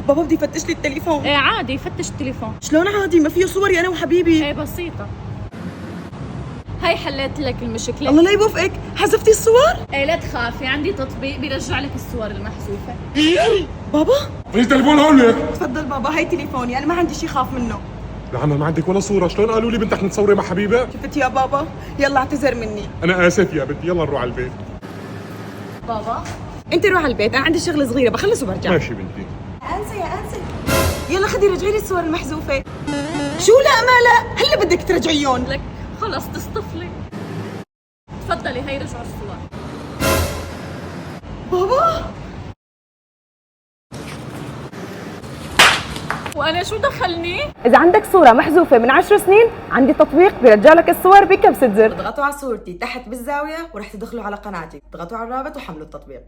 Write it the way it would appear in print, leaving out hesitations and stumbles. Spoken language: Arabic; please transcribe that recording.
بابا بدي يفتش لي التليفون. ايه عادي، فتش التليفون. شلون عادي؟ ما فيه صوري انا وحبيبي. ايه بسيطة، هاي حليت لك المشكلة. الله لا يوفقك، حذفتي الصور؟ ايه لا تخافي، عندي تطبيق بيرجع لك الصور المحذوفة. بابا في تليفون هون لك. تفضل بابا، هاي تليفوني، انا ما عندي شيء خاف منه. لعنا ما عندك ولا صورة، شلون قالوا لي بنتك متصورة مع حبيبة؟ شفت يا بابا؟ يلا اعتذر مني. أنا آسف يا بنتي، يلا نروح على البيت. بابا انت روح على البيت، انا عندي شغله صغيره بخلص وبرجع. ماشي بنتي. انسه يا انسه. يلا خدي رجعي لي الصور المحذوفه. شو لا ما لا؟ هلا بدك ترجعيون. لك خلص تصطفلي. تفضلي هي رجعوا الصور. بابا وانا شو دخلني؟ إذا عندك صورة محذوفة من 10 سنين، عندي تطبيق بيرجع لك الصور بكبسة زر. اضغطوا على صورتي تحت بالزاوية ورح تدخلوا على قناتي، اضغطوا على الرابط وحملوا التطبيق.